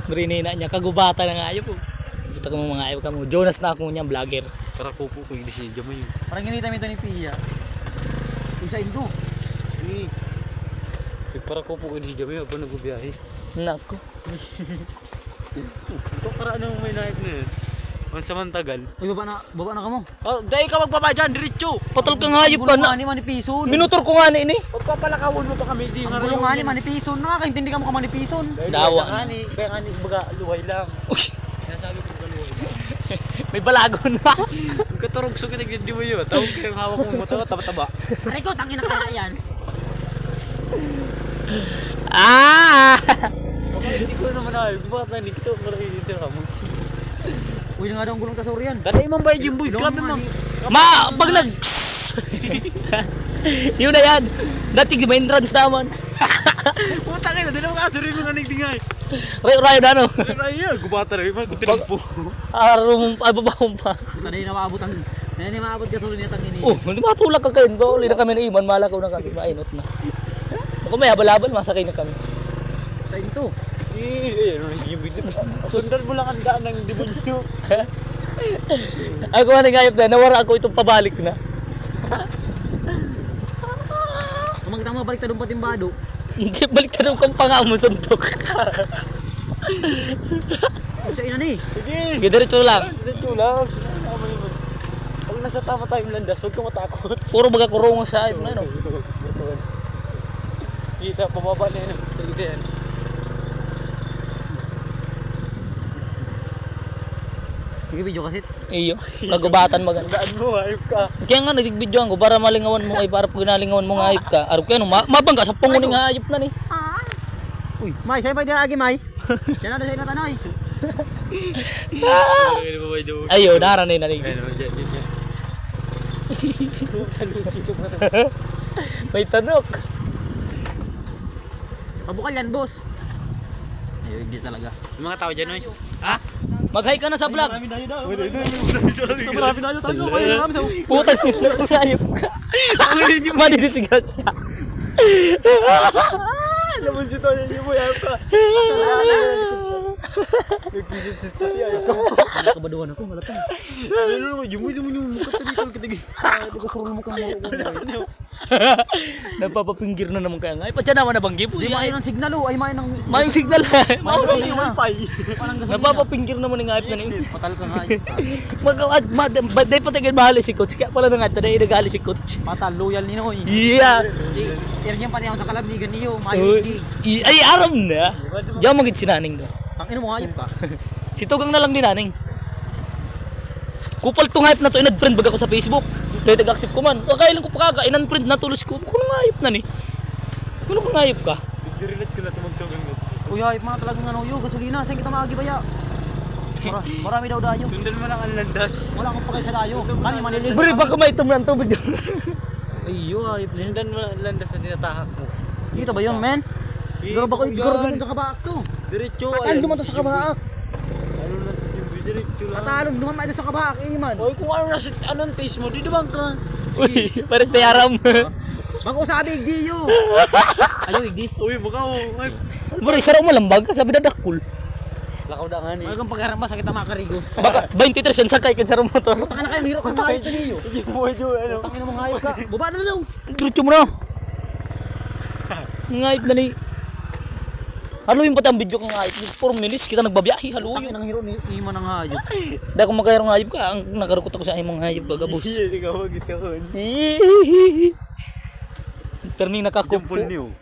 Marinina niya, kagubata na nga ayop po. Ito ka mga ayop ka mo. Jonas na ako niya, vlogger. Para kupo ko hindi siya mo yun. Parang ginita mo ito ni Pia. Isa indo. Hindi. Para kupo ko hindi siya mo yun. Ako nagbibiyahe. Nako. Ito para ano may naik na yun. Ang samantagal. Uy, baba na ka mo. Oh, dahil ka magbaba dyan, diretso. Patol ka nga ayop ka na. Ni manipison. Minutor ko nga na ini. Pagpapalakawon mo pa kami, di nga Ang bulong nga ni manipison. Nakakaintindi ka mo ka manipison. Dawa. Kaya nga ni, baga, luway lang. Uy, Sinasabi ko ba luway lang? may balago na. Ang katarugso ka nagdindi mo yun. Tawag ka yung hawak mo motor, taba-taba. Aray ko, tangin na kaya yan. Ah! Hindi ko naman ayaw. Bakit na hindi ko marakikita ka mo? Uy, nga daw ang gulong kasuri yan. Dati imang bayad yung boy. Grabe mo. Pag nag... Yun na yan. Dati may entrance naman. Puta kayo, di naman kasuri mo nga nagdingay. Rayo na no. Ay, gubata rin. Kung tinampo. Babahong pa. Sana yun na maabot ang... Yan yung maabot kasuri niya tangin Oh, hindi matulak ka kayo. Uli na kami na iman. Malakaw na kami. Mainot na. Kung may habal-habal, masakay na kami. Sa into. Ano yung video? Sundan mo lang ang daan ng demonyo. Ako nga nangayop na. Nawara ako itong pabalik na. Kung magtama balik doon patimbado. Hindi, balik tanong kong panga mo suntok. Sa ina ni. Sige! Diretso lang. Diretso lang. Pag nasa tama tayong landas, huwag ka matakot. Puro baga kurungo sa ayop na no. Kita, pababa na yun. Sige yan. Sige video kasi. Iyo, kagubatan maganda. Daan mo, ayop ka. Kaya nga nagbibidyuhan ko para malingawan mo ay para pag nalingawan mo nga ayop ka. Arap kayo no, mabangga sa pungo ni nga ayop na ni. Uy, May, sa'yo pa din agi, May. Yan na sa'yo na tanoy. Ayo, naranay na ni. May tanok. Pabukal yan, boss. Ay, hindi talaga. Yung mga tao dyan, oy. Ha? Mag-hi ka na sa vlog. Marami na daw. Marami na tayo. Putang ina mo ayop ka. Manidisigas siya. Naman si Tony, hindi mo ayop ka. Nagpisit si Tony, ayop ka. Nakabaduhan ako, malatang. Ano yung mukha tadi kitagi. Di ko surong mo kang mo. Napapapinggir na naman kaya nga. Ay, patya naman nabanggi po. Di main ng signal, ay main ng... Maing signal. Main ng Wifi. Napapapinggir naman ng ayop na ni. Patal ka nga. Day patigil mahal si coach. Kaya pala na nga, taday nagali si coach. Patal, loyal ni Noy. Yeah. Irgyan pa niya sa kalabnigan niyo, mayo hindi. Ay, aram na. Diyan magit si Naning do. Ang ino mo hayop ka. Si Tugang na lang din Naning. Kupal tong hype na to, inad-friend baga ko sa Facebook. Dahil tag-accept ko man. Kailan ko pa kaga, inan-friend na tulos ko. Kuno nga hype na ni. Kuno nga hype ka. Nagre-relate ko na tumagtugan mo. Uy, hayop mga talagang ano yo, gasolina, saan kita maagi baya? Marami daw dayo. Sundan mo lang ang landas. Wala akong pakay sa dayo. Kami manililis. Bri, baka may itom ng tubig. Ayyo, hayop din. Sundan mo lang ang landas na tinatahak mo. Dito ba yun, men? Igaro ba ko, igaro naman sa kabaak to. Diretso. Patalog naman to sa kabaak. Ano na sa Jimby, diretso lang. Patalog naman tayo sa kabaak, eh man. Oy, kung ano na si anong taste mo, di naman ka. Uy, pares na yaram. Mag-usabi, Igdiyo. Ayaw, Igdi. Uy, baka mo. Ay, Bri, sarap mo lambag. Sabi na dakul. lakaw na nga ni. Huwag kang pagkaramba, sakit ang mga karigos. Baka 23 yan sakay kan sarap motor. Tanga na kayo, mahirap kang mahayop na niyo. Hindi mo ano. Tangin na mga hayop ka. Baba na daw. Diretso mo na. Ngayip na ni. Haluin pa tayong video kong ngayip. 4 minutes kita nagbabiyahe. Tangin Haluin. ang hiro ni Iman ang hayop. Dahil kung magkayarong ngayip ka, ang nakarukot ako sa imong ngayip kagabos. Hindi ka magit ka kon. Perning nakakupo. Jumpol niyo.